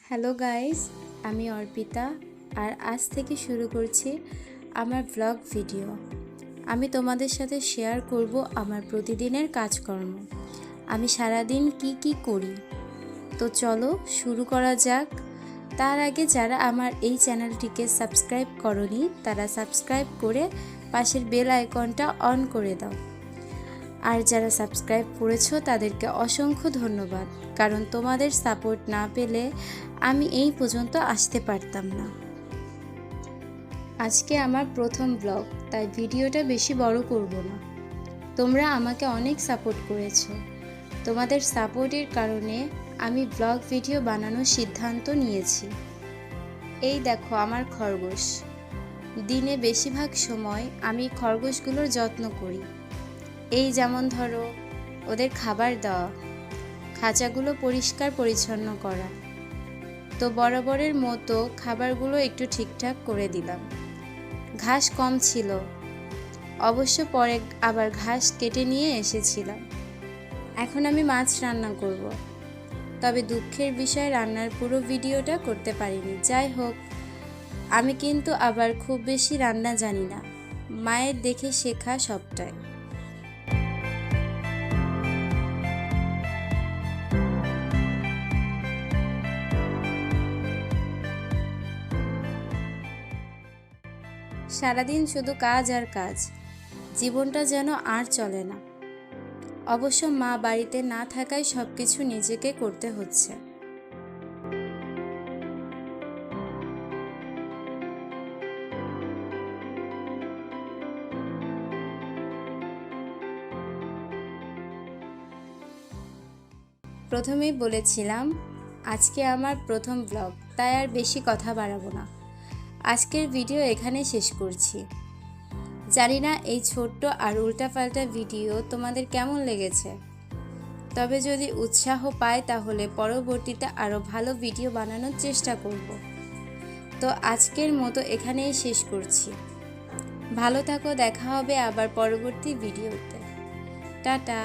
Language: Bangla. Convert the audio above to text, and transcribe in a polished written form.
হ্যালো গাইস, আমি অর্পিতা আর আজ থেকে শুরু করছি আমার ব্লগ ভিডিও। আমি তোমাদের সাথে শেয়ার করব আমার প্রতিদিনের কাজকর্ম। আমি সারাদিন কি করি। তো চলো শুরু করা যাক। তার আগে যারা আমার এই চ্যানেলটিকে সাবস্ক্রাইব করনি তারা সাবস্ক্রাইব করে পাশের বেল আইকনটা অন করে দাও। আর যারা সাবস্ক্রাইব করেছো তাদেরকে অসংখ্য ধন্যবাদ, কারণ তোমাদের সাপোর্ট না পেলে আমি এই পর্যন্ত আসতে পারতাম না। আজকে আমার প্রথম ব্লগ, তাই ভিডিওটা বেশি বড় করব না। তোমরা আমাকে অনেক সাপোর্ট করেছো। তোমাদের সাপোর্টের কারণে আমি ব্লগ ভিডিও বানানোর সিদ্ধান্ত নিয়েছি। এই দেখো আমার খরগোশ। দিনে বেশিরভাগ সময় আমি খরগোশগুলোর যত্ন করি। এই যেমন ধরো, ওদের খাবার দেওয়া, খাঁচাগুলো পরিষ্কার পরিচ্ছন্ন করা। তো বরাবরের মতো খাবারগুলো একটু ঠিকঠাক করে দিলাম। ঘাস কম ছিল, অবশ্য পরে আবার ঘাস কেটে নিয়ে এসেছিলাম। এখন আমি মাছ রান্না করব, তবে দুঃখের বিষয় রান্নার পুরো ভিডিওটা করতে পারিনি। যাই হোক, আমি কিন্তু আবার খুব বেশি রান্না জানি না, মায়ের দেখে শেখা সবটাই। সারাদিন শুধু কাজ আর কাজ, জীবনটা যেন আর চলে না। অবশ্য মা বাড়িতে না থাকায় সবকিছু নিজেকে করতে হচ্ছে। প্রথমেই বলেছিলাম আজকে আমার প্রথম ব্লগ, তাই আর বেশি কথা বাড়াবো না। আজকের ভিডিও এখানে শেষ করছি। জানি না এই ছোট্ট আর উল্টাপাল্টা ভিডিও তোমাদের কেমন লেগেছে, তবে যদি উৎসাহ পায় তাহলে পরবর্তীতে আরও ভালো ভিডিও বানানোর চেষ্টা করব। তো আজকের মতো এখানেই শেষ করছি। ভালো থাকো, দেখা হবে আবার পরবর্তী ভিডিওতে। টাটা।